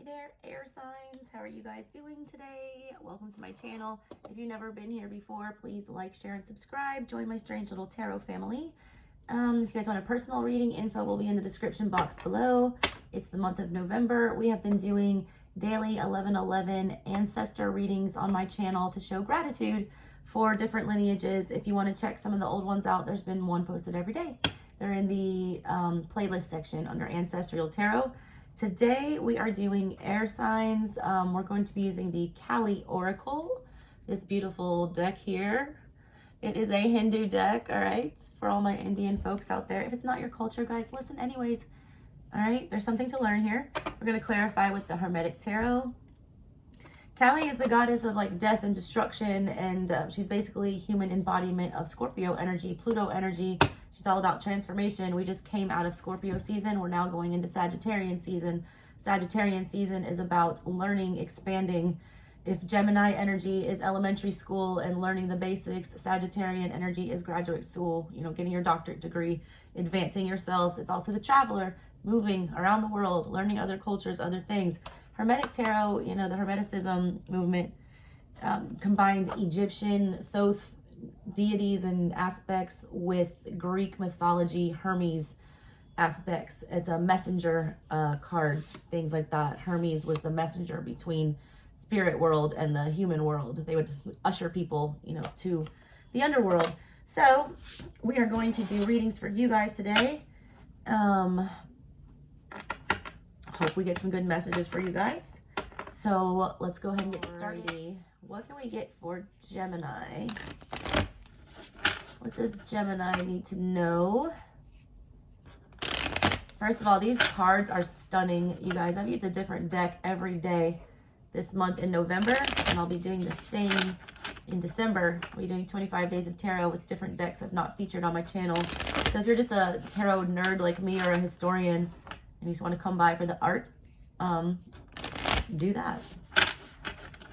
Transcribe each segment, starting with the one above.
there, air signs. How are you guys doing today? Welcome to my channel. If you've never been here before, please like, share, and subscribe. Join my strange little tarot family. If you guys want a personal reading, info will be in the description box below. It's the month of November. We have been doing daily 11/11 ancestor readings on my channel to show gratitude for different lineages. If you want to check some of the old ones out, there's been one posted every day. They're in the playlist section under Ancestral Tarot. Today we are doing air signs. We're going to be using the Kali Oracle, this beautiful deck here. It is a Hindu deck, all right, for all my Indian folks out there. If it's not your culture, guys, listen anyways. All right, there's something to learn here. We're going to clarify with the Hermetic Tarot. Kali is the goddess of like death and destruction, and she's basically human embodiment of Scorpio energy, Pluto energy. She's all about transformation. We just came out of Scorpio season. We're now going into Sagittarian season. Sagittarian season is about learning, expanding. If Gemini energy is elementary school and learning the basics, Sagittarian energy is graduate school, you know, getting your doctorate degree, advancing yourselves. It's also the traveler, moving around the world, learning other cultures, other things. Hermetic Tarot, you know, the Hermeticism movement combined Egyptian, Thoth deities and aspects with Greek mythology, Hermes aspects. It's a messenger cards, things like that. Hermes was the messenger between spirit world and the human world. They would usher people, you know, to the underworld. So we are going to do readings for you guys today. Hope we get some good messages for you guys. So let's go ahead and get started. What can we get for Gemini? What does Gemini need to know? First of all, these cards are stunning, you guys. I've used a different deck every day this month in November, and I'll be doing the same in December. I'll be doing 25 days of tarot with different decks I've not featured on my channel. So if you're just a tarot nerd like me or a historian and you just want to come by for the art, do that.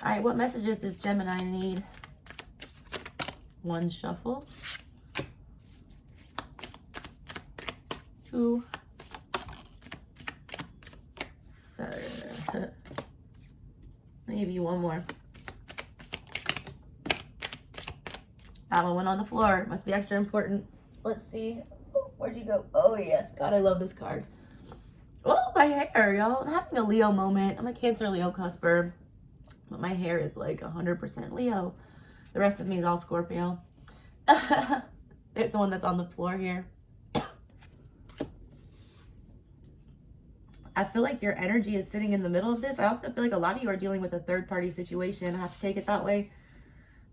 All right, what messages does Gemini need? One shuffle. Two. Third. Maybe one more. That one went on the floor. Must be extra important. Let's see. Oh, where'd you go? Oh, yes. God, I love this card. Oh, my hair, y'all. I'm having a Leo moment. I'm a Cancer Leo cusper, but my hair is like 100% Leo. The rest of me is all Scorpio. There's the one that's on the floor here. I feel like your energy is sitting in the middle of this. I also feel like a lot of you are dealing with a third-party situation. I have to take it that way.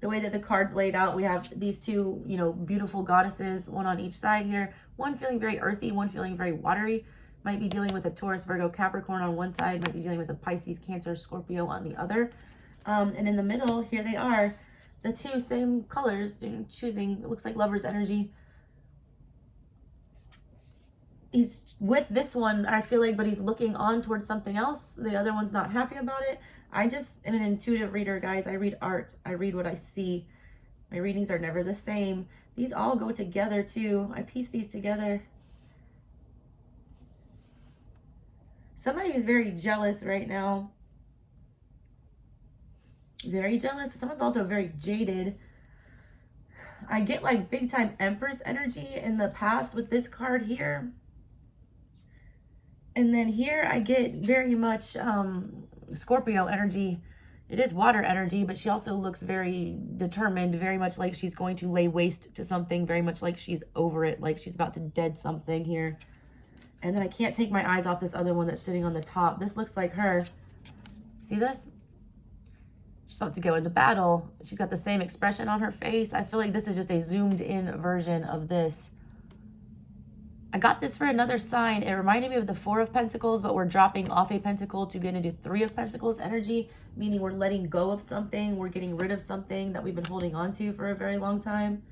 The way that the card's laid out, we have these two, you know, beautiful goddesses, one on each side here. One feeling very earthy, one feeling very watery. Might be dealing with a Taurus, Virgo, Capricorn on one side. Might be dealing with a Pisces, Cancer, Scorpio on the other. And in the middle, here they are. The two same colors, you know, choosing, it looks like lover's energy. He's with this one, I feel like, but he's looking on towards something else. The other one's not happy about it. I just am an intuitive reader, guys. I read art. I read what I see. My readings are never the same. These all go together, too. I piece these together. Somebody is very jealous right now. Very jealous. Someone's also very jaded. I get like big time Empress energy in the past with this card here. And then here I get very much Scorpio energy. It is water energy, but she also looks very determined, very much like she's going to lay waste to something, very much like she's over it, like she's about to dead something here. And then I can't take my eyes off this other one that's sitting on the top. This looks like her. See this? She's about to go into battle. She's got the same expression on her face. I feel like this is just a zoomed in version of this. I got this for another sign. It reminded me of the Four of Pentacles, but we're dropping off a pentacle to get into Three of Pentacles energy, meaning we're letting go of something. We're getting rid of something that we've been holding on to for a very long time.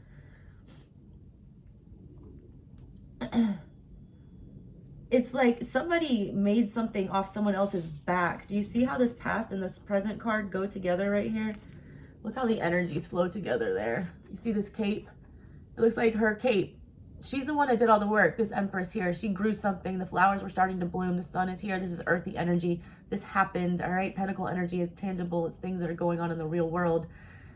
It's like somebody made something off someone else's back. Do you see how this past and this present card go together right here? Look how the energies flow together there. You see this cape? It looks like her cape. She's the one that did all the work. This Empress here, she grew something. The flowers were starting to bloom. The sun is here. This is earthy energy. This happened, all right? Pentacle energy is tangible. It's things that are going on in the real world.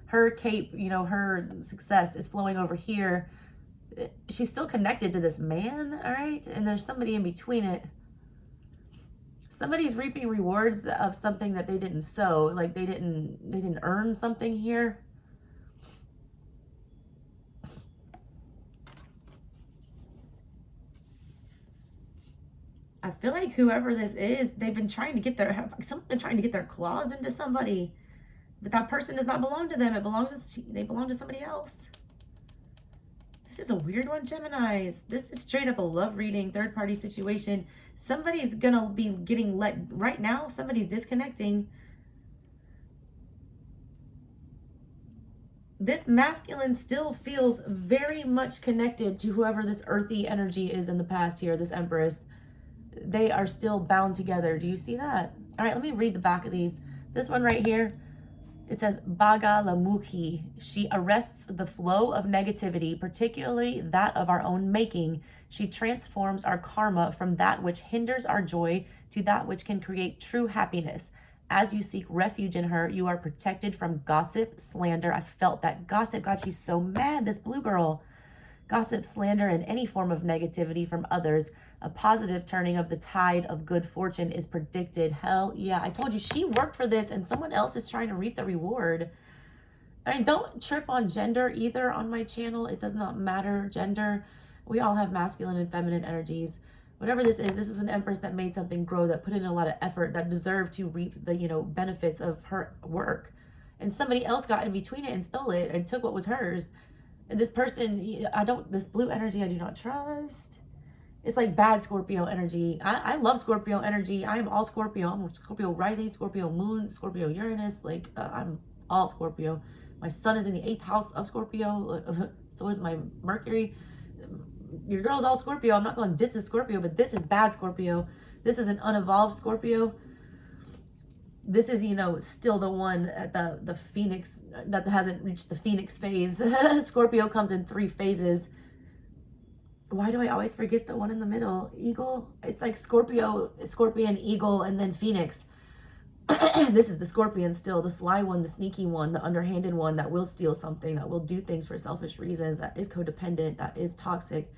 Her cape, you know, her success is flowing over here. She's still connected to this man, all right? And there's somebody in between it. Somebody's reaping rewards of something that they didn't sow. Like they didn't earn something here. I feel like whoever this is, they've been trying to get someone's been trying to get their claws into somebody, but that person does not belong to them. They belong to somebody else. This is a weird one, Geminis. This is straight up a love reading, third party situation. Somebody's gonna be getting right now. Somebody's disconnecting. This masculine still feels very much connected to whoever this earthy energy is in the past here, this Empress. They are still bound together. Do you see that? All right, let me read the back of these. This one right here, it says, Bagalamukhi. She arrests the flow of negativity, particularly that of our own making. She transforms our karma from that which hinders our joy to that which can create true happiness. As you seek refuge in her, you are protected from gossip, slander. I felt that gossip. God, she's so mad, this blue girl. Gossip, slander, and any form of negativity from others. A positive turning of the tide of good fortune is predicted. Hell yeah. I told you she worked for this and someone else is trying to reap the reward. I mean, don't trip on gender either on my channel. It does not matter gender. We all have masculine and feminine energies. Whatever this is an Empress that made something grow, that put in a lot of effort, that deserved to reap the, you know, benefits of her work. And somebody else got in between it and stole it and took what was hers. And this person, this blue energy, I do not trust. It's like bad Scorpio energy. I love Scorpio energy. I am all Scorpio. I'm Scorpio rising, Scorpio moon, Scorpio Uranus. Like, I'm all Scorpio. My sun is in the 8th house of Scorpio. So is my Mercury. Your girl's all Scorpio. I'm not going to diss a Scorpio, but this is bad Scorpio. This is an unevolved Scorpio. This is, you know, still the one at the Phoenix that hasn't reached the Phoenix phase. Scorpio comes in 3 phases. Why do I always forget the one in the middle? Eagle? It's like Scorpio, Scorpion, Eagle, and then Phoenix. This is the Scorpion still, the sly one, the sneaky one, the underhanded one that will steal something, that will do things for selfish reasons, that is codependent, that is toxic.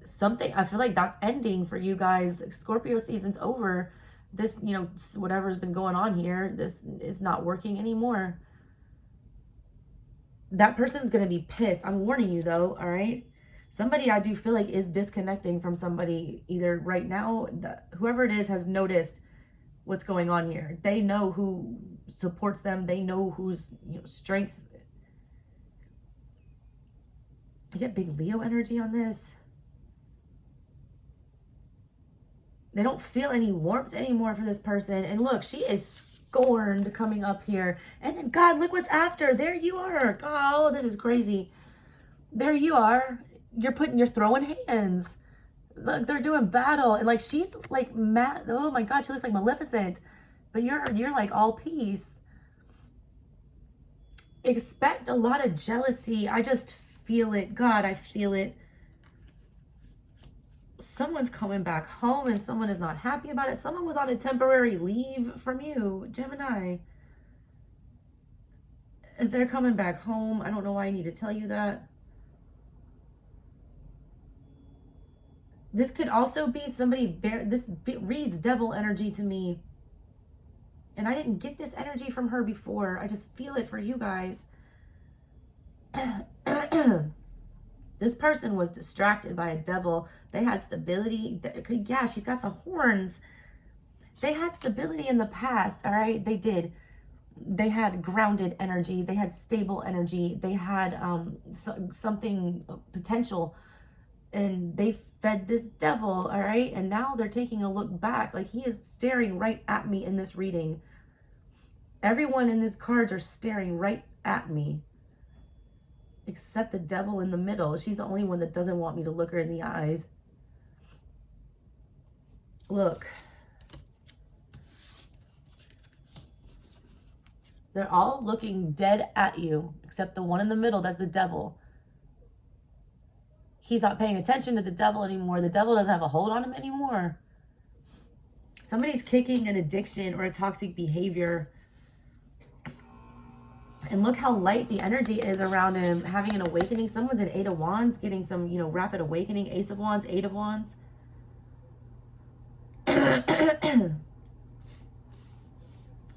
Something, I feel like that's ending for you guys. Scorpio season's over. This, you know, whatever's been going on here, this is not working anymore. That person's going to be pissed. I'm warning you though, all right? Somebody I do feel like is disconnecting from somebody either right now. Whoever it is has noticed what's going on here. They know who supports them. They know whose, you know, strength. I get big Leo energy on this. They don't feel any warmth anymore for this person. And look, she is scorned coming up here. And then, God, look what's after. There you are. Oh, this is crazy. There you are. You're throwing hands. Look, they're doing battle. And like, she's like mad. Oh my God, she looks like Maleficent. But you're like all peace. Expect a lot of jealousy. I just feel it. God, I feel it. Someone's coming back home and someone is not happy about it. Someone was on a temporary leave from you, Gemini. They're coming back home. I don't know why I need to tell you that. This could also be somebody, this reads devil energy to me. And I didn't get this energy from her before. I just feel it for you guys. This person was distracted by a devil. They had stability. Yeah, she's got the horns. They had stability in the past, all right? They did. They had grounded energy. They had stable energy. They had something potential. And they fed this devil, all right? And now they're taking a look back. Like, he is staring right at me in this reading. Everyone in these cards are staring right at me. Except the devil in the middle. She's the only one that doesn't want me to look her in the eyes. Look. They're all looking dead at you. Except the one in the middle, that's the devil. he's not paying attention to the devil anymore. The devil doesn't have a hold on him anymore. Somebody's kicking an addiction or a toxic behavior. And look how light the energy is around him, having an awakening. Someone's an 8 of Wands, getting some, you know, rapid awakening. Ace of Wands, 8 of Wands. Let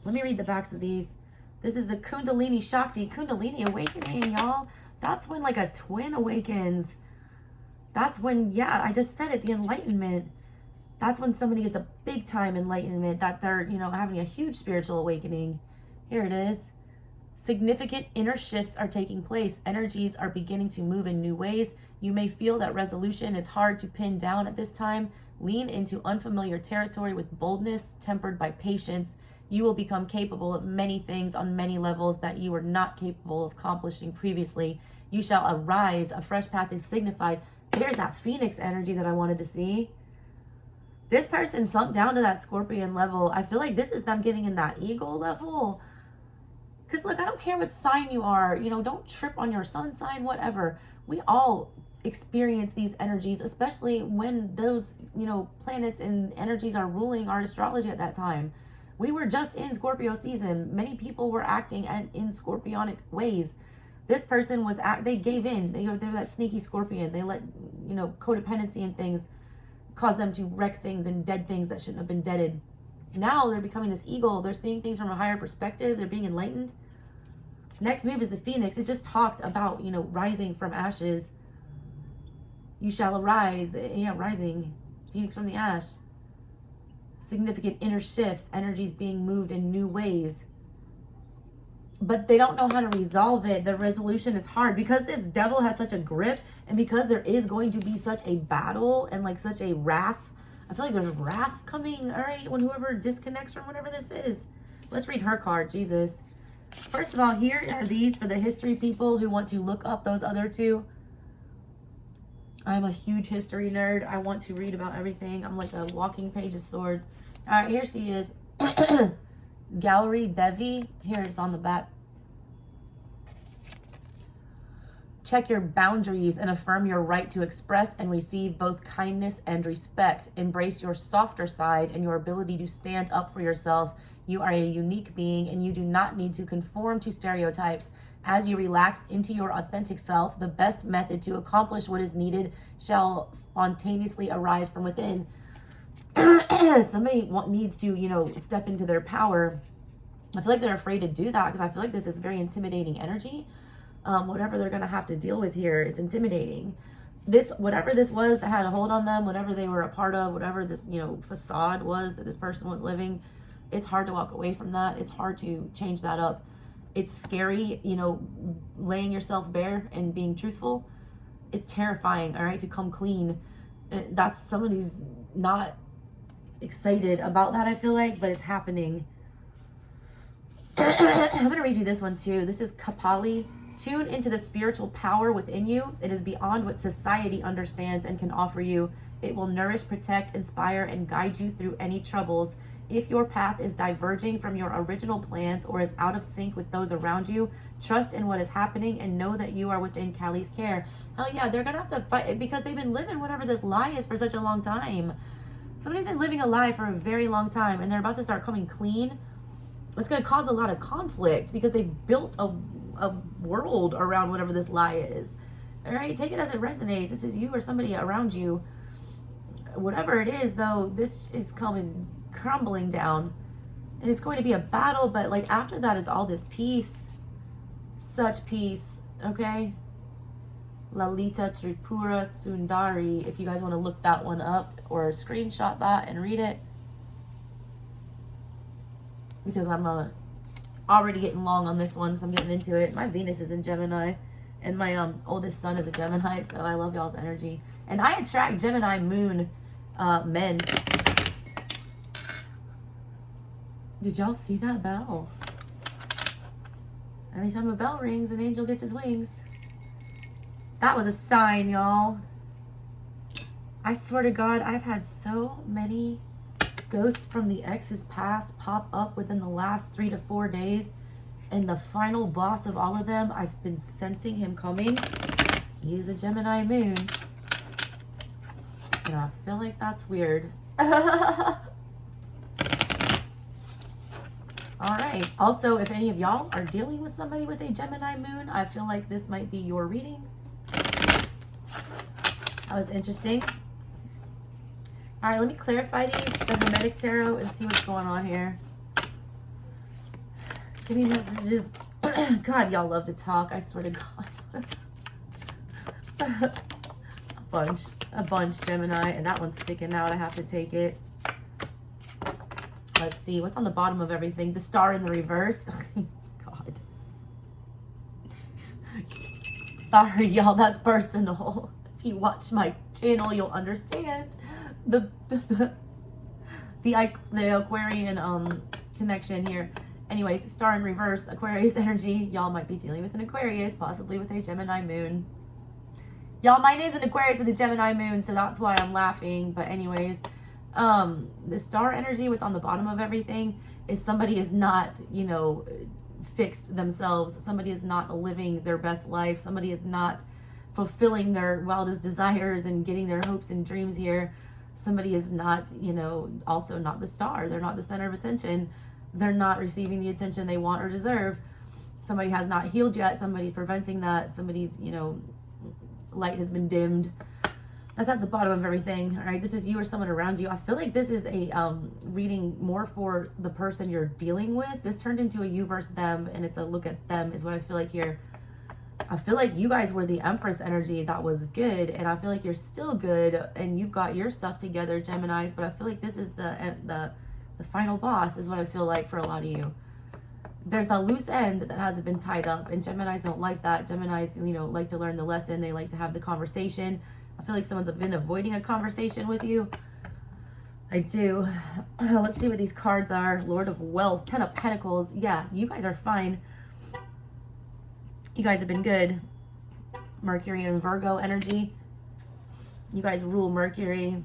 me read the backs of these. This is the Kundalini Shakti, Kundalini awakening, y'all. That's when like a twin awakens. That's when, yeah, I just said it, the enlightenment. That's when somebody gets a big time enlightenment, that they're, you know, having a huge spiritual awakening. Here it is. Significant inner shifts are taking place. Energies are beginning to move in new ways. You may feel that resolution is hard to pin down at this time. Lean into unfamiliar territory with boldness, tempered by patience. You will become capable of many things on many levels that you were not capable of accomplishing previously. You shall arise. A fresh path is signified. There's that Phoenix energy that I wanted to see. This person sunk down to that Scorpion level. I feel like this is them getting in that Eagle level. Because look, I don't care what sign you are. You know, don't trip on your sun sign, whatever. We all experience these energies, especially when those, you know, planets and energies are ruling our astrology at that time. We were just in Scorpio season. Many people were acting in Scorpionic ways. This person was, they gave in. They were that sneaky Scorpion. They let, you know, codependency and things cause them to wreck things and dead things that shouldn't have been deaded. Now they're becoming this eagle. They're seeing things from a higher perspective. They're being enlightened. Next move is the Phoenix. It just talked about, you know, rising from ashes. You shall arise. Yeah, rising. Phoenix from the ash. Significant inner shifts. Energies being moved in new ways. But they don't know how to resolve it. The resolution is hard because this devil has such a grip, and because there is going to be such a battle and like such a wrath. I feel like there's wrath coming, all right, when whoever disconnects from whatever this is. Let's read her card, Jesus. First of all, here are these for the history people who want to look up those other two. I'm a huge history nerd. I want to read about everything. I'm like a walking page of swords. All right, here she is. Gallery Devi. Here it's on the back. Check your boundaries and affirm your right to express and receive both kindness and respect. Embrace your softer side and your ability to stand up for yourself. You are a unique being and you do not need to conform to stereotypes. As you relax into your authentic self, the best method to accomplish what is needed shall spontaneously arise from within. Somebody needs to, you know, step into their power. I feel like they're afraid to do that because I feel like this is very intimidating energy. Whatever they're going to have to deal with here, it's intimidating. This, whatever this was that had a hold on them, whatever they were a part of, whatever this, you know, facade was that this person was living, it's hard to walk away from that. It's hard to change that up. It's scary, you know, laying yourself bare and being truthful. It's terrifying, all right, to come clean. That's, somebody's not excited about that, I feel like, but it's happening. I'm going to read you this one too. This is Kapali. Tune into the spiritual power within you. It is beyond what society understands and can offer you. It will nourish, protect, inspire, and guide you through any troubles. If your path is diverging from your original plans or is out of sync with those around you, trust in what is happening and know that you are within Kali's care. Hell yeah, they're going to have to fight because they've been living whatever this lie is for such a long time. Somebody's been living a lie for a very long time and they're about to start coming clean. It's going to cause a lot of conflict because they've built a world around whatever this lie is. All right, take it as it resonates. This is you or somebody around you. Whatever it is, though, this is coming crumbling down. And it's going to be a battle, but like after that is all this peace. Such peace, okay? Lalita Tripura Sundari, if you guys want to look that one up or screenshot that and read it. Because I'm already getting long on this one, so I'm getting into it. My Venus is in Gemini, and my oldest son is a Gemini, so I love y'all's energy. And I attract Gemini moon men. Did y'all see that bell? Every time a bell rings, an angel gets his wings. That was a sign, y'all. I swear to God, I've had so many ghosts from the ex's past pop up within the last 3 to 4 days. And the final boss of all of them, I've been sensing him coming. He is a Gemini moon. And I feel like that's weird. All right. Also, if any of y'all are dealing with somebody with a Gemini moon, I feel like this might be your reading. That was interesting. All right, let me clarify these for the Hermetic Tarot and see what's going on here. Give me messages. God, y'all love to talk. I swear to God. a bunch, Gemini, and that one's sticking out. I have to take it. Let's see what's on the bottom of everything. The star in the reverse. God. Sorry, y'all. That's personal. If you watch my channel, you'll understand the Aquarian connection here. Anyways, star in reverse, Aquarius energy. Y'all might be dealing with an Aquarius, possibly with a Gemini moon. Y'all, mine is an Aquarius with a Gemini moon, so that's why I'm laughing. But anyways, the star energy, what's on the bottom of everything, is somebody is not, you know, fixed themselves. Somebody is not living their best life. Somebody is not fulfilling their wildest desires and getting their hopes and dreams here. Somebody is not, you know, also not the star. They're not the center of attention. They're not receiving the attention they want or deserve. Somebody has not healed yet. Somebody's preventing that. Somebody's, you know, light has been dimmed. That's at the bottom of everything. All right, this is you or someone around you. I feel like this is a reading more for the person you're dealing with. This turned into a you versus them, and it's a look at them is what I feel like here. I feel like you guys were the Empress energy that was good, and I feel like you're still good, and you've got your stuff together, Geminis, but I feel like this is the final boss is what I feel like for a lot of you. There's a loose end that hasn't been tied up, and Geminis don't like that. Geminis, you know, like to learn the lesson. They like to have the conversation. I feel like someone's been avoiding a conversation with you. I do. Let's see what these cards are. Lord of Wealth, 10 of Pentacles. Yeah, you guys are fine. You guys have been good. Mercury and Virgo energy. You guys rule Mercury.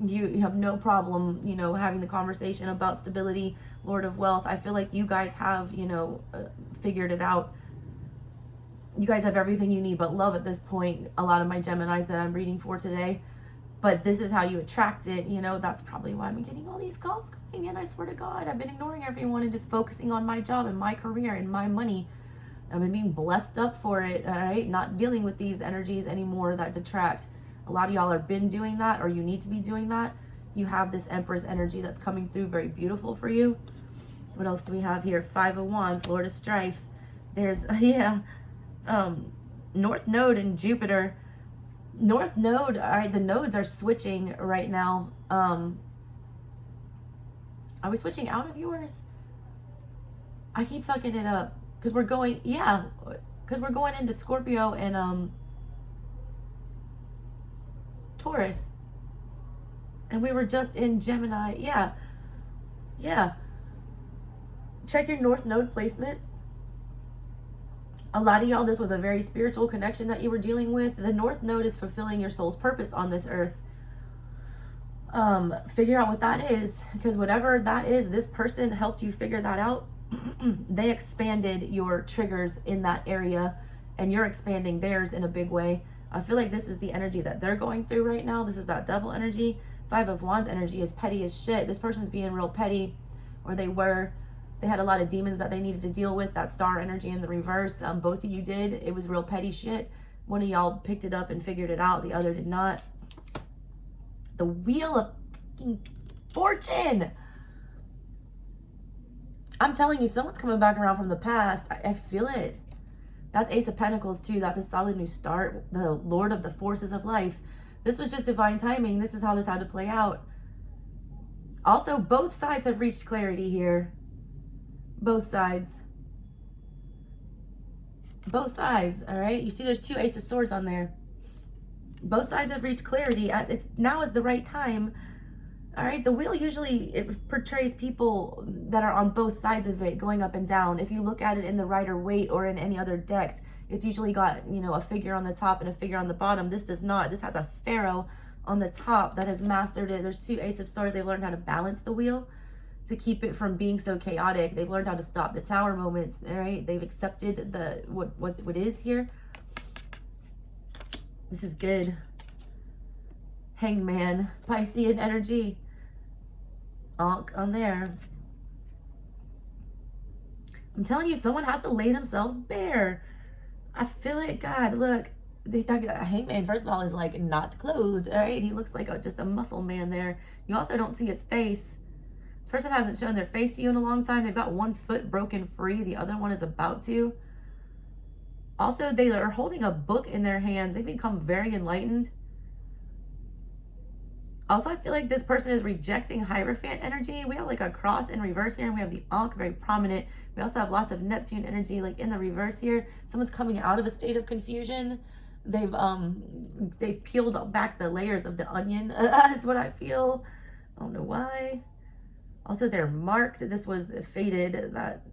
You have no problem, you know, having the conversation about stability. Lord of Wealth. I feel like you guys have, you know, figured it out. You guys have everything you need but love at this point. A lot of my Geminis that I'm reading for today. But this is how you attract it, you know. That's probably why I'm getting all these calls coming in. I swear to God, I've been ignoring everyone and just focusing on my job and my career and my money. I've been being blessed up for it, all right? Not dealing with these energies anymore that detract. A lot of y'all have been doing that, or you need to be doing that. You have this Empress energy that's coming through, very beautiful for you. What else do we have here? 5 of Wands, Lord of Strife. There's, North Node and Jupiter. North Node, all right, the nodes are switching right now. Are we switching out of yours? I keep fucking it up. Because we're going, yeah, because we're going into Scorpio and Taurus. And we were just in Gemini. Yeah. Yeah. Check your North Node placement. A lot of y'all, this was a very spiritual connection that you were dealing with. The North Node is fulfilling your soul's purpose on this earth. Figure out what that is. Because whatever that is, this person helped you figure that out. They expanded your triggers in that area, and you're expanding theirs in a big way. I feel like this is the energy that they're going through right now. This is that devil energy. 5 of Wands energy is petty as shit. This person's being real petty, or they were. They had a lot of demons that they needed to deal with. That star energy in the reverse. Both of you did. It was real petty shit. One of y'all picked it up and figured it out. The other did not. The Wheel of fucking Fortune. I'm telling you, someone's coming back around from the past. I feel it. That's Ace of Pentacles too. That's a solid new start. The Lord of the Forces of Life. This was just divine timing. This is how this had to play out. Also, both sides have reached clarity here. Both sides. Both sides, all right? You see there's 2 Ace of Swords on there. Both sides have reached clarity. Now is the right time. All right, the wheel usually, it portrays people that are on both sides of it going up and down. If you look at it in the Rider-Waite or in any other decks, it's usually got, you know, a figure on the top and a figure on the bottom. This does not. This has a pharaoh on the top that has mastered it. There's 2 Ace of Swords. They've learned how to balance the wheel to keep it from being so chaotic. They've learned how to stop the tower moments, all right? They've accepted what is here. This is good. Hangman, Piscean energy. Ankh on there. I'm telling you, someone has to lay themselves bare. I feel it. God, look. They thought a hangman, first of all, is like not clothed, all right? He looks like just a muscle man there. You also don't see his face. This person hasn't shown their face to you in a long time. They've got one foot broken free. The other one is about to. Also, they are holding a book in their hands. They've become very enlightened. Also, I feel like this person is rejecting Hierophant energy. We have like a cross in reverse here, and we have the Ankh very prominent. We also have lots of Neptune energy like in the reverse here. Someone's coming out of a state of confusion. They've peeled back the layers of the onion. Is what I feel. I don't know why. Also, they're marked. This was fated. That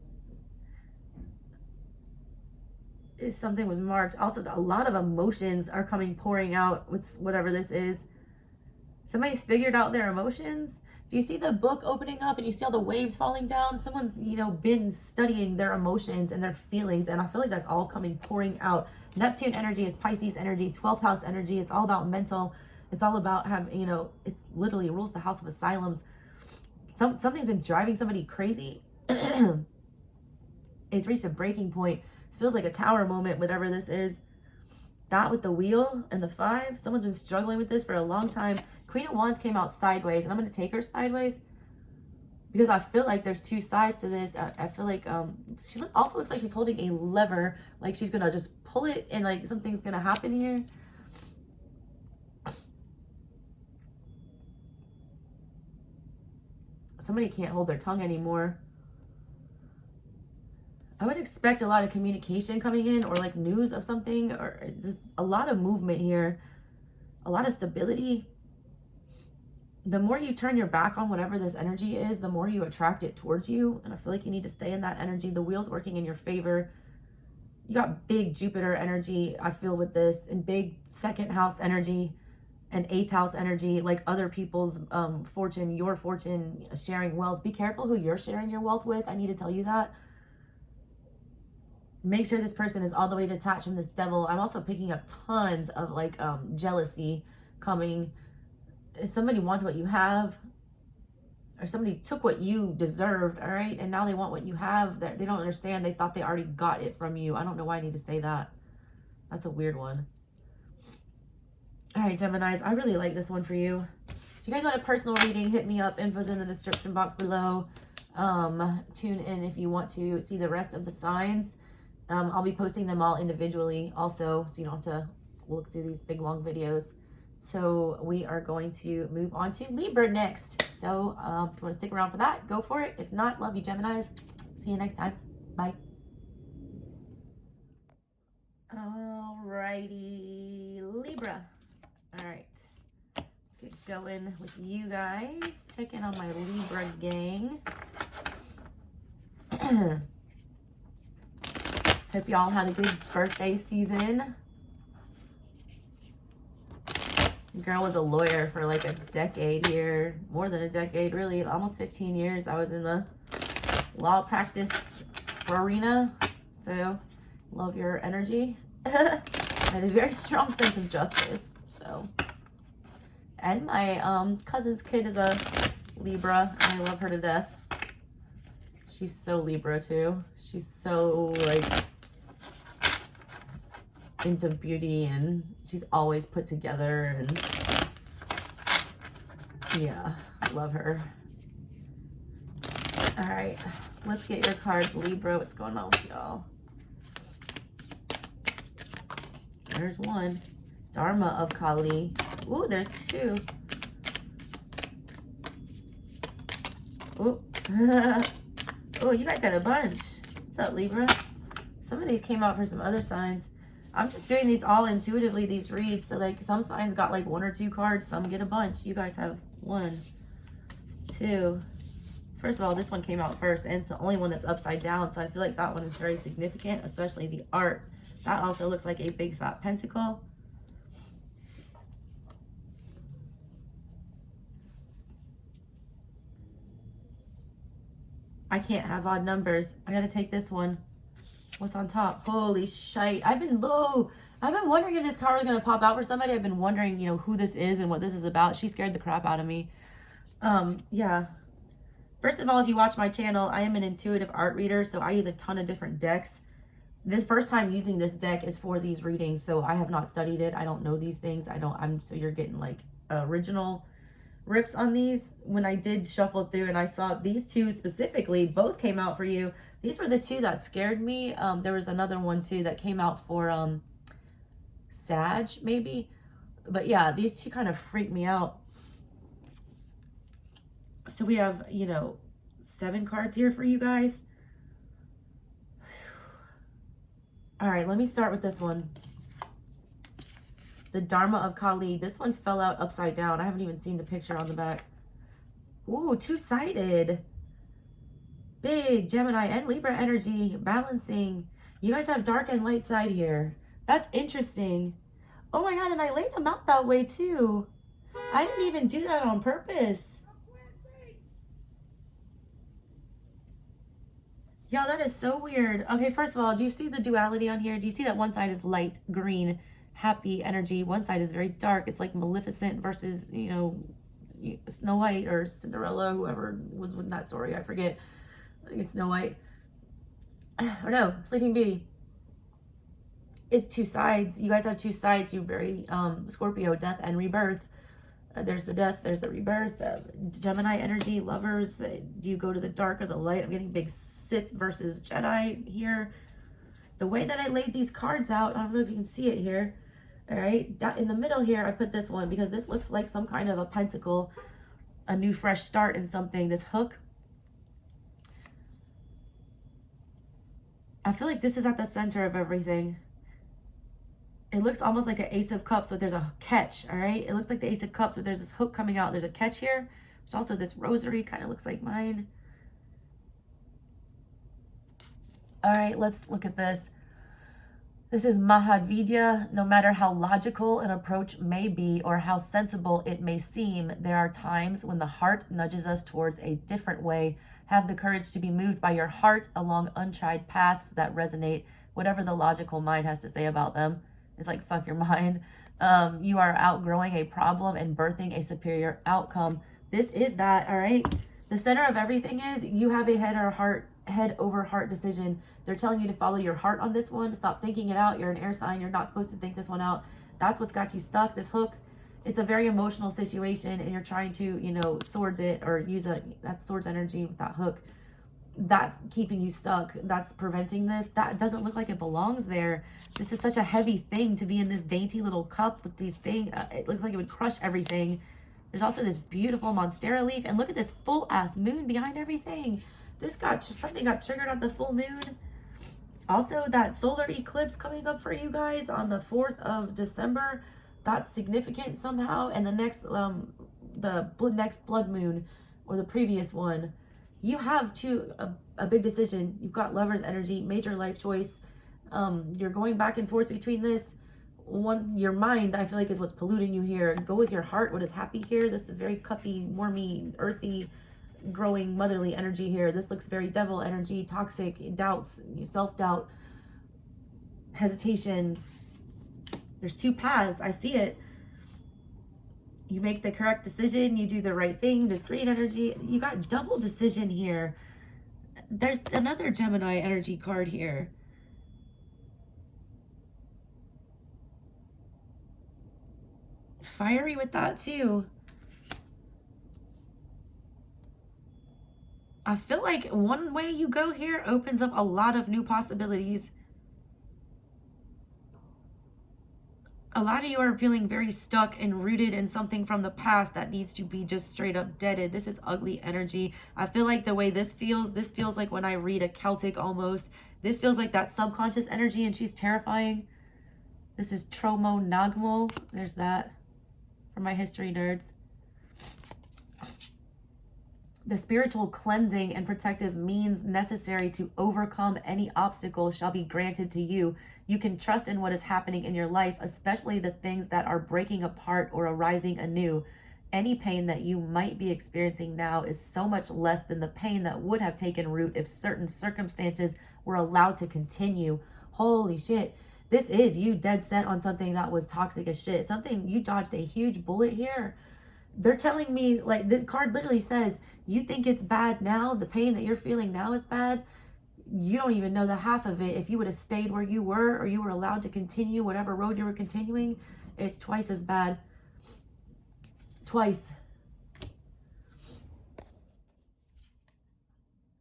is something was marked. Also, a lot of emotions are pouring out with whatever this is. Somebody's figured out their emotions. Do you see the book opening up and you see all the waves falling down? Someone's, been studying their emotions and their feelings, and I feel like that's all pouring out. Neptune energy is Pisces energy, 12th house energy. It's all about mental. It's all about it's literally rules the house of asylums. Something's been driving somebody crazy. It's reached a breaking point. This feels like a tower moment, whatever this is. That with the wheel and the 5. Someone's been struggling with this for a long time. Queen of Wands came out sideways, and I'm going to take her sideways because I feel like there's two sides to this. I feel like she also looks like she's holding a lever, like she's going to just pull it and like something's going to happen here. Somebody can't hold their tongue anymore. I would expect a lot of communication coming in, or like news of something, or just a lot of movement here, a lot of stability. The more you turn your back on whatever this energy is, the more you attract it towards you. And I feel like you need to stay in that energy. The wheel's working in your favor. You got big Jupiter energy, I feel, with this, and big 2nd house energy and 8th house energy, like other people's fortune, your fortune, sharing wealth. Be careful who you're sharing your wealth with. I need to tell you that. Make sure this person is all the way detached from this devil. I'm also picking up tons of like jealousy coming. Somebody wants what you have, or somebody took what you deserved, all right, and now they want what you have. They don't understand. They thought they already got it from you. I don't know why I need to say that. That's a weird one. All right, Geminis, I really like this one for you. If you guys want a personal reading, hit me up. Info's in the description box below. Tune in if you want to see the rest of the signs. I'll be posting them all individually also, so you don't have to look through these big long videos. So we are going to move on to Libra next. So if you want to stick around for that, go for it. If not, love you, Geminis. See you next time. Bye. Alrighty, Libra. All right, let's get going with you guys. Check in on my Libra gang. Hope y'all had a good birthday season. Girl was a lawyer for like a decade here, more than a decade, really, almost 15 years. I was in the law practice arena, so love your energy. I have a very strong sense of justice, so. And my cousin's kid is a Libra, and I love her to death. She's so Libra too. She's so like into beauty, and she's always put together, and yeah, I love her. All right, let's get your cards, Libra. What's going on with y'all? There's one. Dharma of Kali. Ooh, there's two. Ooh. Oh, you guys got a bunch. What's up, Libra? Some of these came out for some other signs. I'm just doing these all intuitively, these reads. So like some signs got like 1 or 2 cards, some get a bunch. You guys have 1, 2. First of all, this one came out first, and it's the only one that's upside down. So I feel like that one is very significant, especially the art. That also looks like a big fat pentacle. I can't have odd numbers. I gotta take this one. What's on top? Holy shite. I've been wondering if this card was going to pop out for somebody. I've been wondering, you know, who this is and what this is about. She scared the crap out of me. Yeah. First of all, if you watch my channel, I am an intuitive art reader, so I use a ton of different decks. The first time using this deck is for these readings, so I have not studied it. I don't know these things. So you're getting like original rips on these. When I did shuffle through and I saw these two specifically, both came out for you. These were the two that scared me. There was another one too that came out for Sag maybe. But yeah, these two kind of freaked me out. So we have, you know, 7 cards here for you guys. All right, let me start with this one. The Dharma of Kali. This one fell out upside down. I haven't even seen the picture on the back. Ooh, 2-sided. Big Gemini and Libra energy balancing. You guys have dark and light side here. That's interesting. Oh my God, and I laid them out that way too. I didn't even do that on purpose. Y'all, that is so weird. Okay, first of all, do you see the duality on here? Do you see that one side is light, green, happy energy? One side is very dark. It's like Maleficent versus, you know, Snow White or Cinderella, whoever was with that story. I forget. I think it's Snow White. Or no, Sleeping Beauty. It's 2 sides. You guys have 2 sides. You're very Scorpio, death and rebirth. There's the death, there's the rebirth. Gemini energy, lovers. Do you go to the dark or the light? I'm getting big Sith versus Jedi here. The way that I laid these cards out, I don't know if you can see it here. All right, in the middle here, I put this one because this looks like some kind of a pentacle, a new fresh start in something. This hook. I feel like this is at the center of everything. It looks almost like an Ace of Cups, but there's a catch, all right? It looks like the Ace of Cups, but there's this hook coming out. There's a catch here. There's also this rosary, kind of looks like mine. All right, let's look at this. This is Mahadvidya. No matter how logical an approach may be or how sensible it may seem, there are times when the heart nudges us towards a different way. Have the courage to be moved by your heart along untried paths that resonate, whatever the logical mind has to say about them. It's like, fuck your mind. You are outgrowing a problem and birthing a superior outcome. This is that, all right? The center of everything is you have a head over heart decision. They're telling you to follow your heart on this one, to stop thinking it out. You're an air sign. You're not supposed to think this one out. That's what's got you stuck. This hook, it's a very emotional situation and you're trying to, you know, swords it or use that's swords energy with that hook. That's keeping you stuck. That's preventing this. That doesn't look like it belongs there. This is such a heavy thing to be in this dainty little cup with these things. It looks like it would crush everything. There's also this beautiful monstera leaf. And look at this full ass moon behind everything. Something got triggered on the full moon. Also, that solar eclipse coming up for you guys on the 4th of December. That's significant somehow. And the next blood moon or the previous one. You have a big decision. You've got lover's energy, major life choice. You're going back and forth between this. Your mind, I feel like, is what's polluting you here. Go with your heart. What is happy here? This is very cuppy, warmy, earthy, growing, motherly energy here. This looks very devil energy, toxic, doubts, self-doubt, hesitation. There's 2 paths. I see it. You make the correct decision. You do the right thing. This green energy. You got double decision here. There's another Gemini energy card here. Fiery with that too. I feel like one way you go here opens up a lot of new possibilities. A lot of you are feeling very stuck and rooted in something from the past that needs to be just straight up deaded. This is ugly energy. I feel like the way this feels like when I read a Celtic almost. This feels like that subconscious energy and she's terrifying. This is Tromo Nagmo. There's that for my history nerds. The spiritual cleansing and protective means necessary to overcome any obstacle shall be granted to you. You can trust in what is happening in your life, especially the things that are breaking apart or arising anew. Any pain that you might be experiencing now is so much less than the pain that would have taken root if certain circumstances were allowed to continue. Holy shit. This is you dead set on something that was toxic as shit. Something, you dodged a huge bullet here. They're telling me, like, the card literally says, you think it's bad now, the pain that you're feeling now is bad. You don't even know the half of it. If you would have stayed where you were, or you were allowed to continue whatever road you were continuing, it's twice as bad. Twice.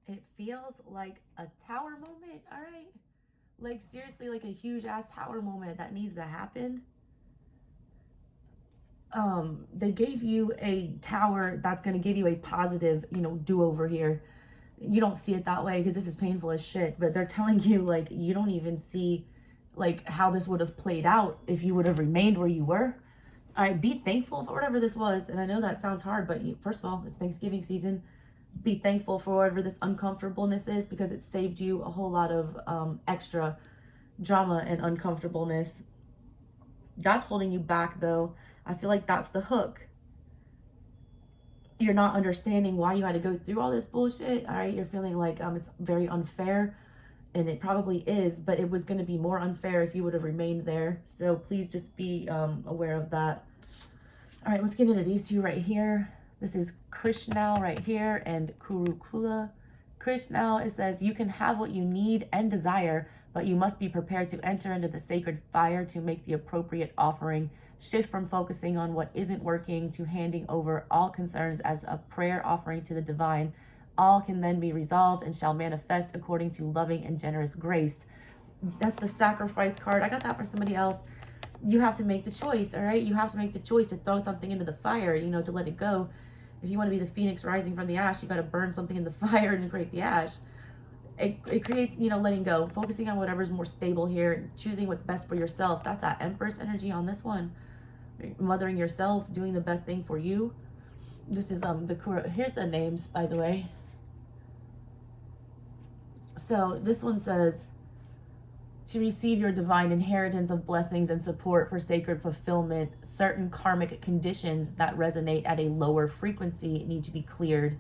It feels like a tower moment, all right? Like, seriously, like a huge ass tower moment that needs to happen. They gave you a tower that's going to give you a positive, do-over here. You don't see it that way because this is painful as shit, but they're telling you, like, you don't even see, like, how this would have played out if you would have remained where you were. All right, be thankful for whatever this was. And I know that sounds hard, but first of all, it's Thanksgiving season. Be thankful for whatever this uncomfortableness is, because it saved you a whole lot of extra drama and uncomfortableness. That's holding you back, though. I feel like that's the hook. You're not understanding why you had to go through all this bullshit. All right, you're feeling like it's very unfair, and it probably is, but it was going to be more unfair if you would have remained there. So please just be aware of that. All right, let's get into these two right here. This is Krishna right here and Kurukula. Krishna, it says, you can have what you need and desire, but you must be prepared to enter into the sacred fire to make the appropriate offering. Shift from focusing on what isn't working to handing over all concerns as a prayer offering to the divine. All can then be resolved and shall manifest according to loving and generous grace. That's the sacrifice card. I got that for somebody else. You have to make the choice, all right? You have to make the choice to throw something into the fire, to let it go. If you want to be the phoenix rising from the ash, you got to burn something in the fire and create the ash. It creates, letting go, focusing on whatever's more stable here, choosing what's best for yourself. That's that Empress energy on this one. Mothering yourself, doing the best thing for you. This is here's the names, by the way. So this one says, to receive your divine inheritance of blessings and support for sacred fulfillment, certain karmic conditions that resonate at a lower frequency need to be cleared.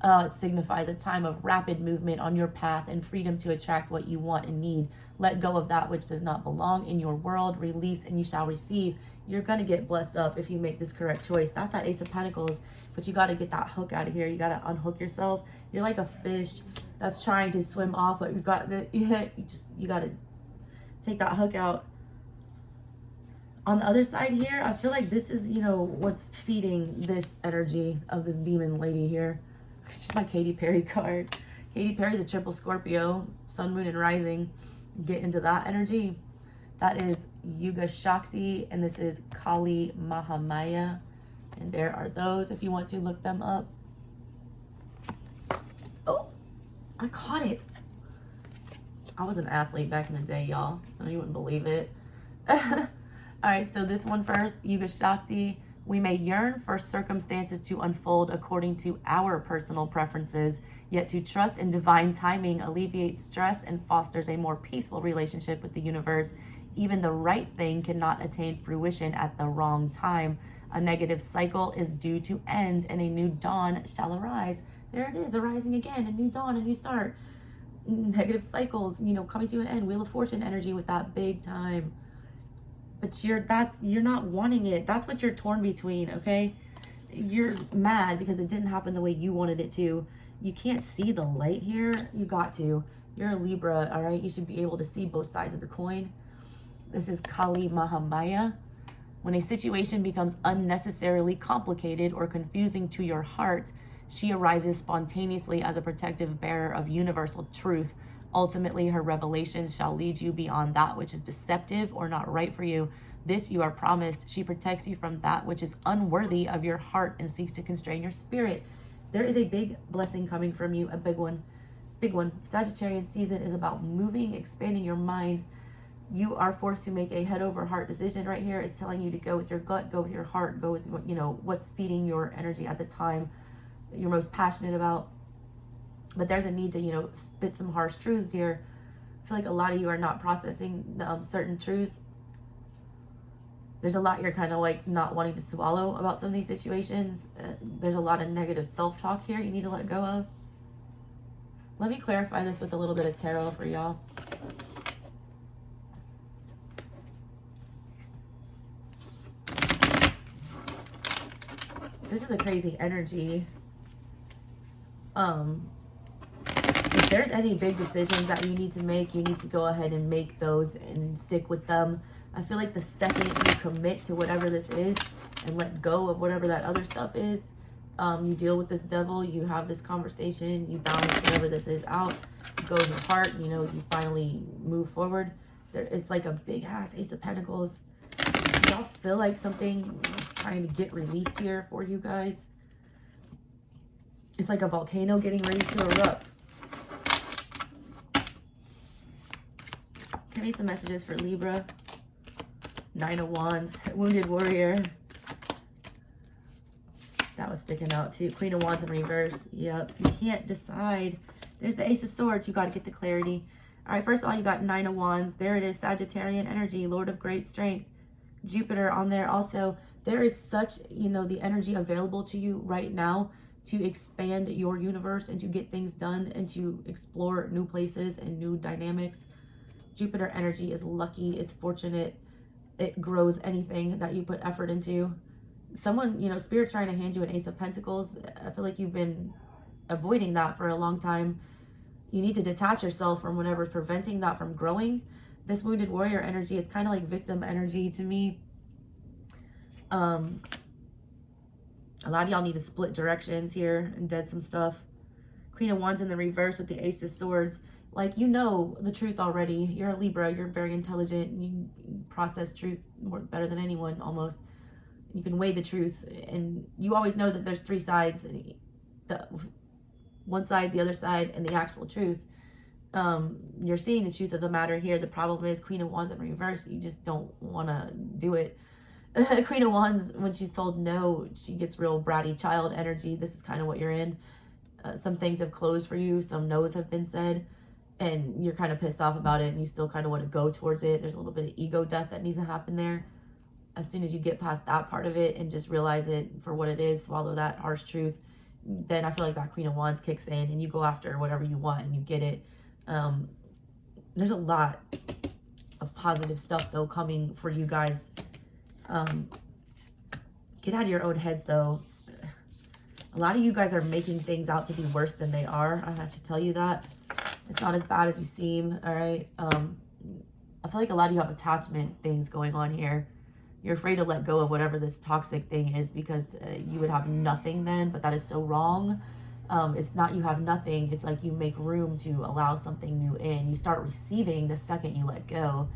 It signifies a time of rapid movement on your path and freedom to attract what you want and need. Let go of that which does not belong in your world. Release and you shall receive. You're going to get blessed up if you make this correct choice. That's that Ace of Pentacles. But you got to get that hook out of here. You got to unhook yourself. You're like a fish that's trying to swim off, but you got to take that hook out. On the other side here, I feel like this is, what's feeding this energy of this demon lady here. It's just my Katy Perry card. Katy Perry's a triple Scorpio, sun, moon, and rising. Get into that energy. That is Yuga Shakti, and this is Kali Mahamaya. And there are those if you want to look them up. Oh, I caught it. I was an athlete back in the day, y'all. I know you wouldn't believe it. All right, so this one first, Yuga Shakti. We may yearn for circumstances to unfold according to our personal preferences, yet to trust in divine timing alleviates stress and fosters a more peaceful relationship with the universe. Even the right thing cannot attain fruition at the wrong time. A negative cycle is due to end, and a new dawn shall arise. There it is, arising again, a new dawn, a new start. Negative cycles, coming to an end. Wheel of Fortune energy with that big time. But you're not wanting it. That's what you're torn between, okay? You're mad because it didn't happen the way you wanted it to. You can't see the light here. You got to. You're a Libra, all right? You should be able to see both sides of the coin. This is Kali Mahamaya. When a situation becomes unnecessarily complicated or confusing to your heart, she arises spontaneously as a protective bearer of universal truth. Ultimately, her revelations shall lead you beyond that which is deceptive or not right for you. This you are promised. She protects you from that which is unworthy of your heart and seeks to constrain your spirit. There is a big blessing coming from you, a big one. Big one. Sagittarian season is about moving, expanding your mind. You are forced to make a head over heart decision right here. It's telling you to go with your gut, go with your heart, go with what's feeding your energy at the time you're most passionate about. But there's a need to, spit some harsh truths here. I feel like a lot of you are not processing certain truths. there's a lot you're kind of like not wanting to swallow about some of these situations. There's a lot of negative self-talk here you need to let go of. Let me clarify this with a little bit of tarot for y'all. This is a crazy energy. If there's any big decisions that you need to make, you need to go ahead and make those and stick with them. I feel like the second you commit to whatever this is and let go of whatever that other stuff is, you deal with this devil, you have this conversation, you balance whatever this is out, you go to your heart, you know, you finally move forward. It's like a big ass Ace of Pentacles. Y'all feel like something trying to get released here for you guys? It's like a volcano getting ready to erupt. Give me some messages for Libra. Nine of Wands, Wounded Warrior. That was sticking out too. Queen of Wands in reverse. Yep, you can't decide. There's the Ace of Swords. You got to get the clarity. All right, first of all, you got Nine of Wands. There it is, Sagittarian energy, Lord of Great Strength. Jupiter on there also. There is such, you know, the energy available to you right now to expand your universe and to get things done and to explore new places and new dynamics. Jupiter energy is lucky, it's fortunate. It grows anything that you put effort into. Someone, you know, Spirit's trying to hand you an Ace of Pentacles. I feel like you've been avoiding that for a long time. You need to detach yourself from whatever's preventing that from growing. This Wounded Warrior energy, it's kind of like victim energy to me. A lot of y'all need to split directions here and dead some stuff. Queen of Wands in the reverse with the Ace of Swords. Like, you know the truth already. You're a Libra. You're very intelligent. You process truth better than anyone, almost. You can weigh the truth. And you always know that there's three sides. The one side, the other side, and the actual truth. You're seeing the truth of the matter here. The problem is Queen of Wands in reverse. You just don't want to do it. Queen of Wands, when she's told no, she gets real bratty child energy. This is kind of what you're in. Some things have closed for you. Some no's have been said. And you're kind of pissed off about it. And you still kind of want to go towards it. There's a little bit of ego death that needs to happen there. As soon as you get past that part of it and just realize it for what it is, swallow that harsh truth, then I feel like that Queen of Wands kicks in and you go after whatever you want and you get it. There's a lot of positive stuff, though, coming for you guys. Get out of your own heads, though. A lot of you guys are making things out to be worse than they are. I have to tell you that. It's not as bad as you seem, all right? I feel like a lot of you have attachment things going on here. You're afraid to let go of whatever this toxic thing is because you would have nothing then, but that is so wrong. It's not you have nothing. It's like you make room to allow something new in. You start receiving the second you let go.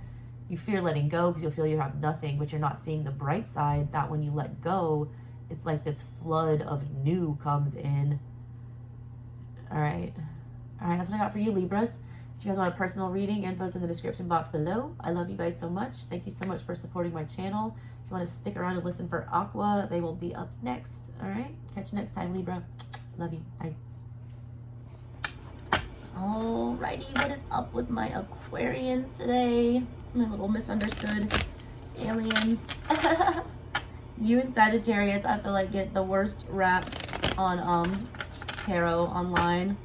You fear letting go because you'll feel you have nothing, but you're not seeing the bright side that when you let go, it's like this flood of new comes in. All right. All right, that's what I got for you, Libras. If you guys want a personal reading, info's in the description box below. I love you guys so much. Thank you so much for supporting my channel. If you want to stick around and listen for Aqua, they will be up next. All right, catch you next time, Libra. Love you. Bye. Alrighty, what is up with my Aquarians today? My little misunderstood aliens. You and Sagittarius, I feel like, get the worst rap on tarot online.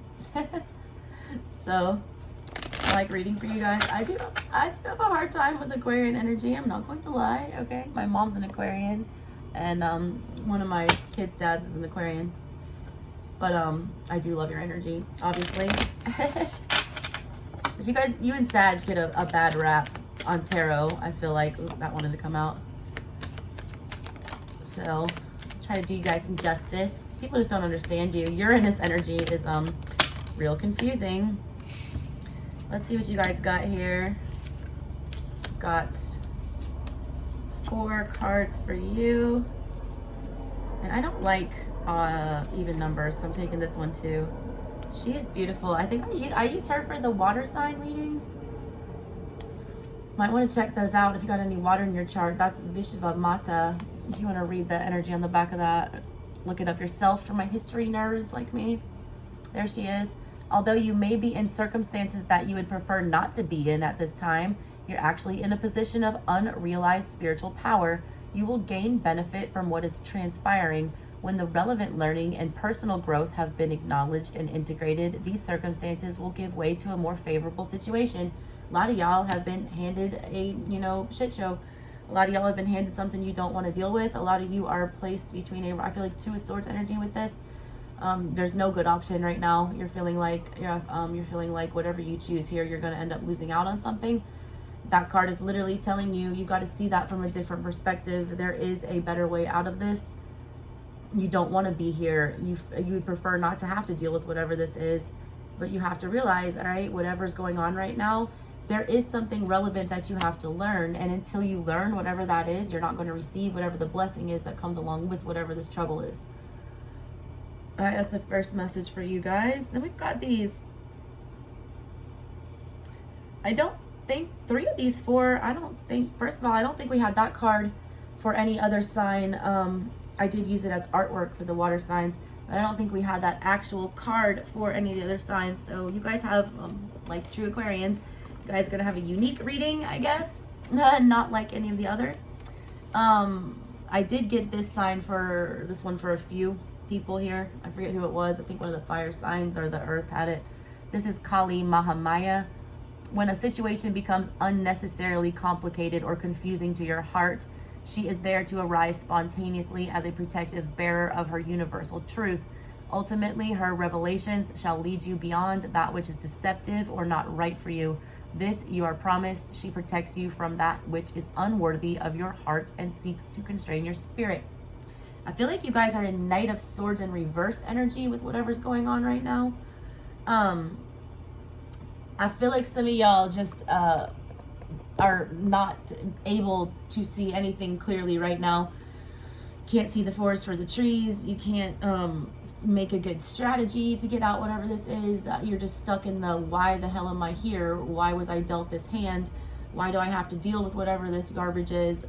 So I like reading for you guys. I do have a hard time with Aquarian energy. I'm not going to lie. Okay, my mom's an Aquarian, and one of my kids' dads is an Aquarian. But I do love your energy, obviously. You and Sag get a bad rap on tarot. I feel like that wanted to come out. So try to do you guys some justice. People just don't understand you. Uranus energy is real confusing. Let's see what you guys got here. Got 4 cards for you. And I don't like even numbers, so I'm taking this one too. She is beautiful. I think I used her for the water sign readings. Might want to check those out if you got any water in your chart. That's Vishva Mata. If you want to read the energy on the back of that, look it up yourself for my history nerds like me. There she is. Although you may be in circumstances that you would prefer not to be in at this time, you're actually in a position of unrealized spiritual power. You will gain benefit from what is transpiring. When the relevant learning and personal growth have been acknowledged and integrated, these circumstances will give way to a more favorable situation. A lot of y'all have been handed a, shit show. A lot of y'all have been handed something you don't want to deal with. A lot of you are placed between I feel like Two of Swords energy with this. There's no good option right now. You're feeling like you're feeling like whatever you choose here, you're going to end up losing out on something. That card is literally telling you, you got to see that from a different perspective. There is a better way out of this. You don't want to be here. You would prefer not to have to deal with whatever this is, but you have to realize, all right, whatever's going on right now, there is something relevant that you have to learn. And until you learn whatever that is, you're not going to receive whatever the blessing is that comes along with whatever this trouble is. All right, that's the first message for you guys. Then we've got these. I don't think three of these four, first of all, I don't think we had that card for any other sign. I did use it as artwork for the water signs, but I don't think we had that actual card for any of the other signs. So you guys have, like true Aquarians, you guys are going to have a unique reading, I guess, not like any of the others. I did get this one for a few people here. I forget who it was. I think one of the fire signs or the earth had it. This is Kali Mahamaya. When a situation becomes unnecessarily complicated or confusing to your heart, she is there to arise spontaneously as a protective bearer of her universal truth. Ultimately, her revelations shall lead you beyond that which is deceptive or not right for you. This you are promised. She protects you from that which is unworthy of your heart and seeks to constrain your spirit. I feel like you guys are in Knight of Swords in reverse energy with whatever's going on right now. I feel like some of y'all just are not able to see anything clearly right now. Can't see the forest for the trees. You can't make a good strategy to get out whatever this is. You're just stuck in the why the hell am I here? Why was I dealt this hand? Why do I have to deal with whatever this garbage is?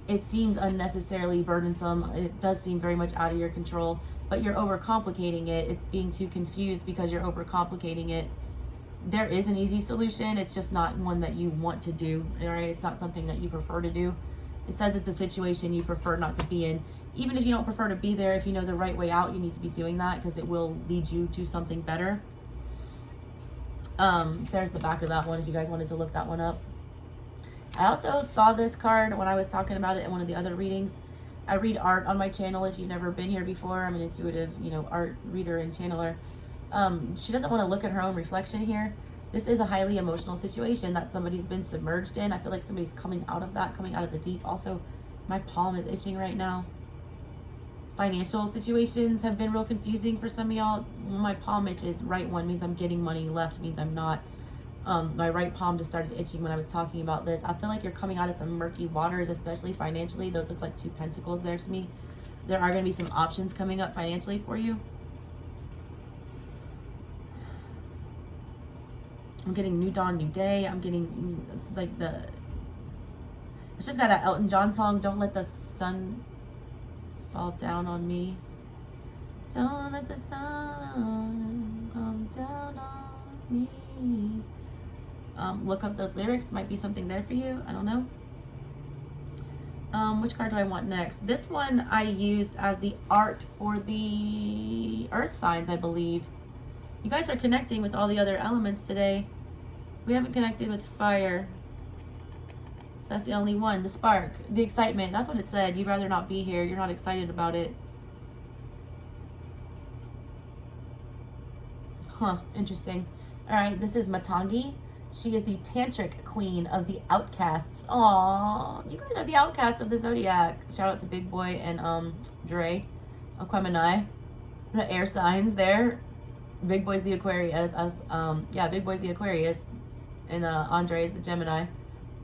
It seems unnecessarily burdensome. It does seem very much out of your control, but you're overcomplicating it. It's being too confused because you're overcomplicating it. There is an easy solution. It's just not one that you want to do, all right? It's not something that you prefer to do. It says it's a situation you prefer not to be in. Even if you don't prefer to be there, if you know the right way out, you need to be doing that because it will lead you to something better. There's the back of that one if you guys wanted to look that one up. I also saw this card when I was talking about it in one of the other readings. I read art on my channel. If you've never been here before, I'm an intuitive, art reader and channeler. She doesn't want to look at her own reflection here. This is a highly emotional situation that somebody's been submerged in. I feel like somebody's coming out of that, coming out of the deep. Also, my palm is itching right now. Financial situations have been real confusing for some of y'all. When my palm itches, right one means I'm getting money, left means I'm not. My right palm just started itching when I was talking about this. I feel like you're coming out of some murky waters, especially financially. Those look like two pentacles there to me. There are going to be some options coming up financially for you. I'm getting new dawn, new day. I'm getting like it's just got that Elton John song, Don't Let the Sun Fall Down on Me. Don't let the sun come down on me. Look up those lyrics. Might be something there for you. I don't know. Which card do I want next? This one I used as the art for the earth signs, I believe. You guys are connecting with all the other elements today. We haven't connected with fire. That's the only one. The spark. The excitement. That's what it said. You'd rather not be here. You're not excited about it. Huh. Interesting. All right. This is Matangi. She is the tantric queen of the outcasts. Aww. You guys are the outcasts of the zodiac. Shout out to Big Boy and Dre. Aquemini. The air signs there. Big Boy's the Aquarius. Big Boy's the Aquarius. And Andre's the Gemini.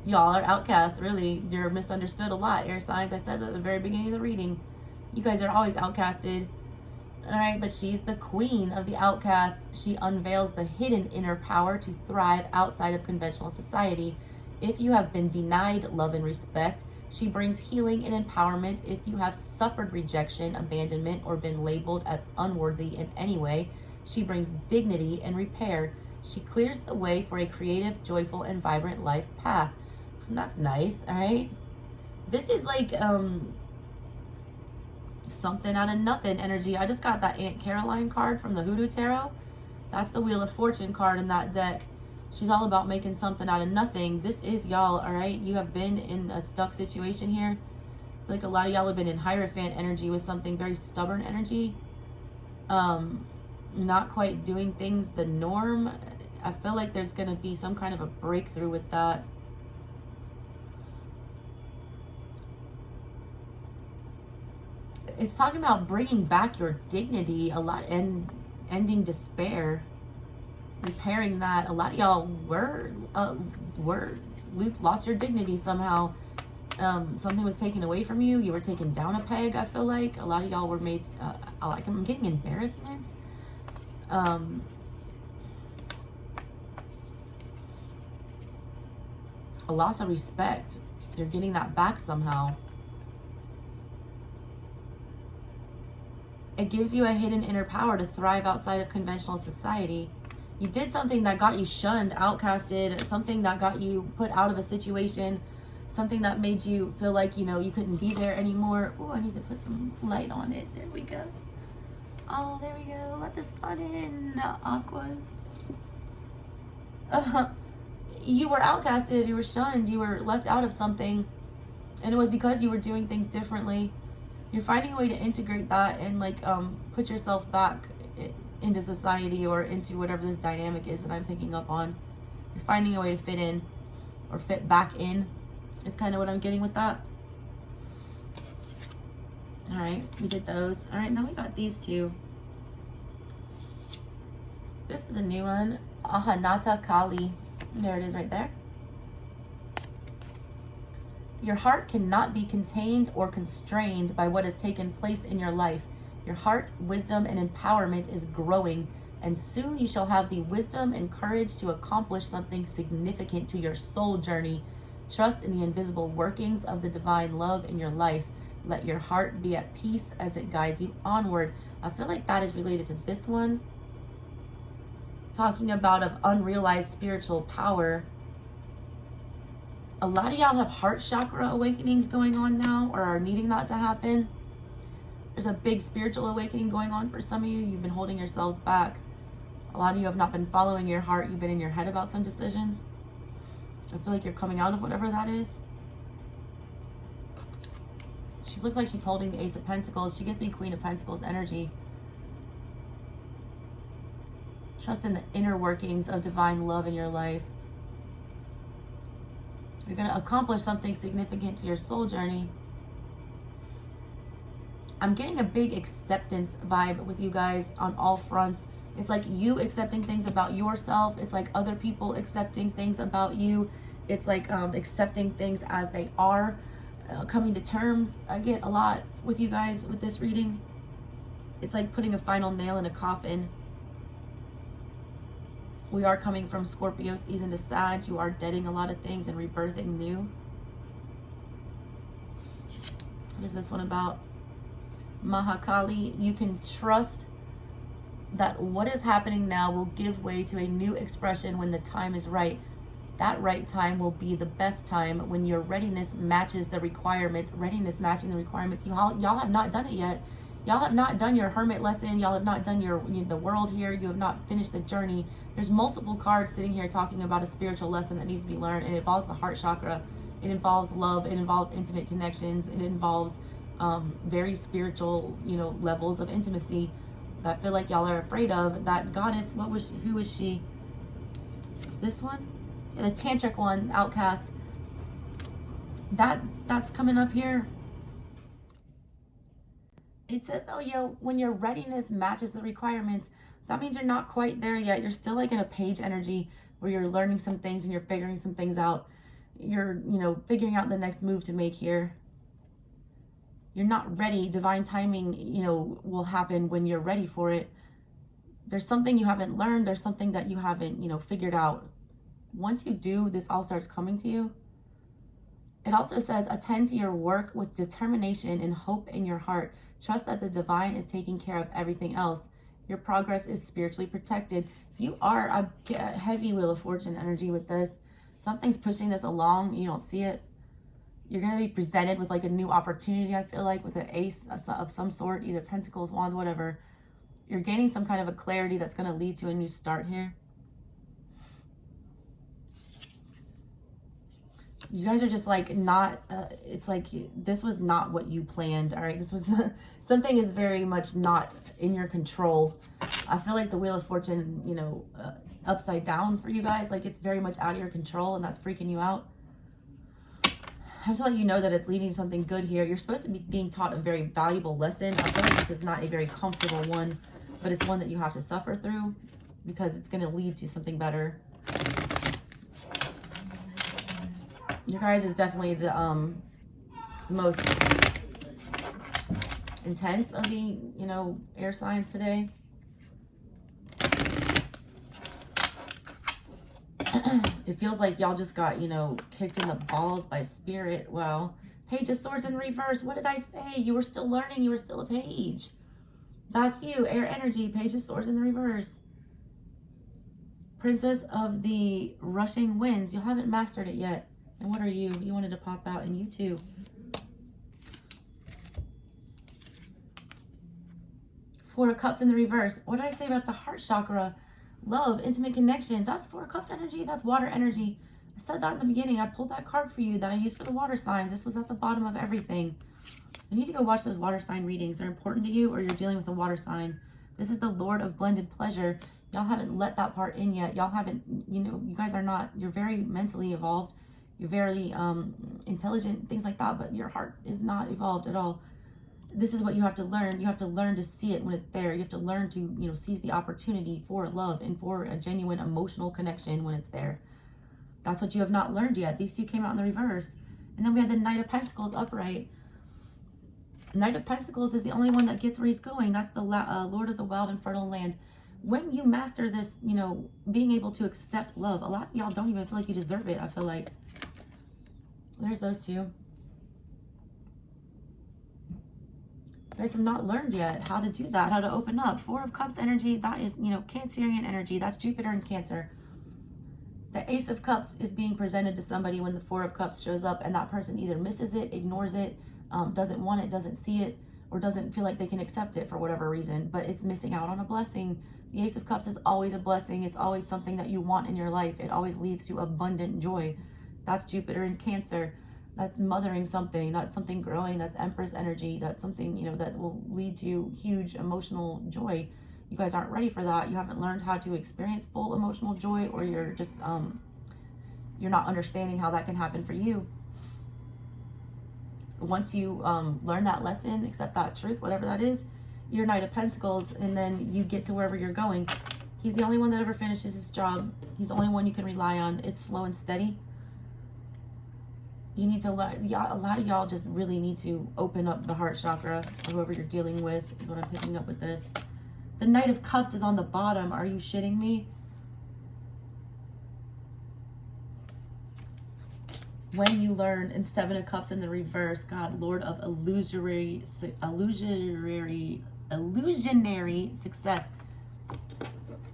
Y'all are outcasts, really. You're misunderstood a lot, air signs. I said that at the very beginning of the reading. You guys are always outcasted. All right, but she's the queen of the outcasts. She unveils the hidden inner power to thrive outside of conventional society. If you have been denied love and respect, she brings healing and empowerment. If you have suffered rejection, abandonment, or been labeled as unworthy in any way, She brings dignity and repair. She clears the way for a creative, joyful, and vibrant life path. That's nice, all right? This is like something out of nothing energy. I just got that Aunt Caroline card from the Hoodoo Tarot. That's the Wheel of Fortune card in that deck. She's all about making something out of nothing. This is y'all, all right? You have been in a stuck situation here. I feel like a lot of y'all have been in Hierophant energy with something very stubborn energy. Not quite doing things the norm. I feel like there's going to be some kind of a breakthrough with that. It's talking about bringing back your dignity a lot and ending despair, repairing that. A lot of y'all lost your dignity somehow. Something was taken away from you. You were taken down a peg. I feel like a lot of y'all were made. I'm getting embarrassment. A loss of respect. You're getting that back somehow. It gives you a hidden inner power to thrive outside of conventional society. You did something that got you shunned, outcasted, something that got you put out of a situation, something that made you feel like, you know, you couldn't be there anymore. Oh, I need to put some light on it. There we go. Oh, there we go. Let the sun in, Aquas. You were outcasted, you were shunned, you were left out of something, and it was because you were doing things differently. You're finding a way to integrate that and like put yourself back into society or into whatever this dynamic is that I'm picking up on. You're finding a way to fit in or fit back in is kind of what I'm getting with that. All right, we did those. All right, now we got these two. This is a new one, Ahanata Kali. There it is right there. Your heart cannot be contained or constrained by what has taken place in your life. Your heart, wisdom, and empowerment is growing, and soon you shall have the wisdom and courage to accomplish something significant to your soul journey. Trust in the invisible workings of the divine love in your life. Let your heart be at peace as it guides you onward. I feel like that is related to this one. Talking about of unrealized spiritual power. A lot of y'all have heart chakra awakenings going on now or are needing that to happen. There's a big spiritual awakening going on for some of you. You've been holding yourselves back. A lot of you have not been following your heart. You've been in your head about some decisions. I feel like you're coming out of whatever that is. She looks like she's holding the Ace of Pentacles. She gives me Queen of Pentacles energy. Trust in the inner workings of divine love in your life. You're going to accomplish something significant to your soul journey. I'm getting a big acceptance vibe with you guys on all fronts. It's like you accepting things about yourself. It's like other people accepting things about you. It's like accepting things as they are, coming to terms. I get a lot with you guys with this reading. It's like putting a final nail in a coffin. We are coming from Scorpio season to Sag. You are deading a lot of things and rebirthing new. What is this one about? Mahakali, you can trust that what is happening now will give way to a new expression when the time is right. That right time will be the best time when your readiness matches the requirements. Readiness matching the requirements. Y'all have not done it yet. Y'all have not done your hermit lesson. Y'all have not done the world here. You have not finished the journey. There's multiple cards sitting here talking about a spiritual lesson that needs to be learned. And it involves the heart chakra. It involves love. It involves intimate connections. It involves very spiritual, levels of intimacy that I feel like y'all are afraid of. That goddess, who was she? Is this one? Yeah, the tantric one, outcast. That's coming up here. It says, though, when your readiness matches the requirements, that means you're not quite there yet. You're still like in a page energy where you're learning some things and you're figuring some things out. You're, figuring out the next move to make here. You're not ready. Divine timing, will happen when you're ready for it. There's something you haven't learned. There's something that you haven't, figured out. Once you do, this all starts coming to you. It also says, attend to your work with determination and hope in your heart. Trust that the divine is taking care of everything else. Your progress is spiritually protected. You are a heavy Wheel of Fortune energy with this. Something's pushing this along. You don't see it. You're going to be presented with like a new opportunity, I feel like, with an ace of some sort, either pentacles, wands, whatever. You're gaining some kind of a clarity that's going to lead to a new start here. You guys are just like not, it's like this was not what you planned, all right? This was, something is very much not in your control. I feel like the Wheel of Fortune, you know, upside down for you guys, like it's very much out of your control and that's freaking you out. I'm telling you know that it's leading to something good here. You're supposed to be being taught a very valuable lesson. I feel like this is not a very comfortable one, but it's one that you have to suffer through because it's going to lead to something better. Your guys is definitely the most intense of the, you know, air signs today. It feels like y'all just got, you know, kicked in the balls by spirit. Wow. Page of Swords in reverse. What did I say? You were still learning. You were still a page. That's you. Air energy. Page of Swords in the reverse. Princess of the Rushing Winds. You haven't mastered it yet. And what are you? You wanted to pop out, and you too. Four of Cups in the reverse. What did I say about the heart chakra? Love, intimate connections. That's Four of Cups energy. That's water energy. I said that in the beginning. I pulled that card for you that I used for the water signs. This was at the bottom of everything. You need to go watch those water sign readings. They're important to you, or you're dealing with a water sign. This is the Lord of Blended Pleasure. Y'all haven't let that part in yet. Y'all haven't, you know, you guys are not, you're very mentally evolved. You're very intelligent, things like that, but your heart is not evolved at all. This is what you have to learn. You have to learn to see it when it's there. You have to learn to, you know, seize the opportunity for love and for a genuine emotional connection when it's there. That's what you have not learned yet. These two came out in the reverse. And then we had the Knight of Pentacles upright. Knight of Pentacles is the only one that gets where he's going. That's the Lord of the Wild and Fertile Land. When you master this, you know, being able to accept love, a lot of y'all don't even feel like you deserve it, I feel like. There's those two. You guys have not learned yet how to do that, how to open up. Four of Cups energy, that is, you know, Cancerian energy. That's Jupiter in Cancer. The Ace of Cups is being presented to somebody when the Four of Cups shows up, and that person either misses it, ignores it, doesn't want it, doesn't see it, or doesn't feel like they can accept it for whatever reason, but it's missing out on a blessing. The Ace of Cups is always a blessing. It's always something that you want in your life. It always leads to abundant joy. That's Jupiter in Cancer. That's mothering something. That's something growing. That's Empress energy. That's something, you know, that will lead to huge emotional joy. You guys aren't ready for that. You haven't learned how to experience full emotional joy, or you're just, you're not understanding how that can happen for you. Once you learn that lesson, accept that truth, whatever that is, you're Knight of Pentacles, and then you get to wherever you're going. He's the only one that ever finishes his job. He's the only one you can rely on. It's slow and steady. You need to learn. A lot of y'all just really need to open up the heart chakra, or whoever you're dealing with is what I'm picking up with this. The Knight of Cups is on the bottom. Are you shitting me? When you learn, and Seven of Cups in the reverse, God, Lord of illusionary success.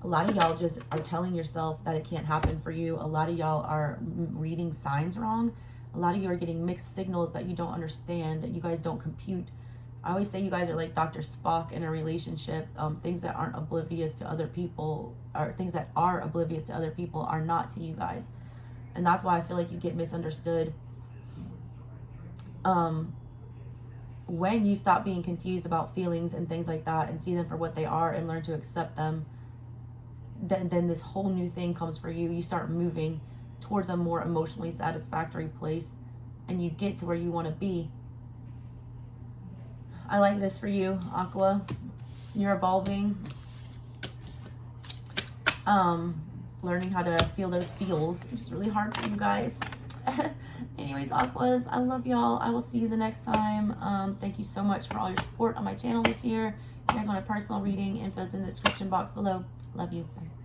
A lot of y'all just are telling yourself that it can't happen for you. A lot of y'all are reading signs wrong. A lot of you are getting mixed signals that you don't understand, that you guys don't compute. I always say you guys are like Dr. Spock in a relationship. Things that aren't oblivious to other people, or things that are oblivious to other people, are not to you guys. And that's why I feel like you get misunderstood. When you stop being confused about feelings and things like that, and see them for what they are, and learn to accept them, then this whole new thing comes for you. You start moving towards a more emotionally satisfactory place, and you get to where you want to be. I like this for you, Aqua. You're evolving. Learning how to feel those feels, which is really hard for you guys. Anyways, Aquas, I love y'all. I will see you the next time. Thank you so much for all your support on my channel this year. If you guys want a personal reading, info's in the description box below. Love you. Bye.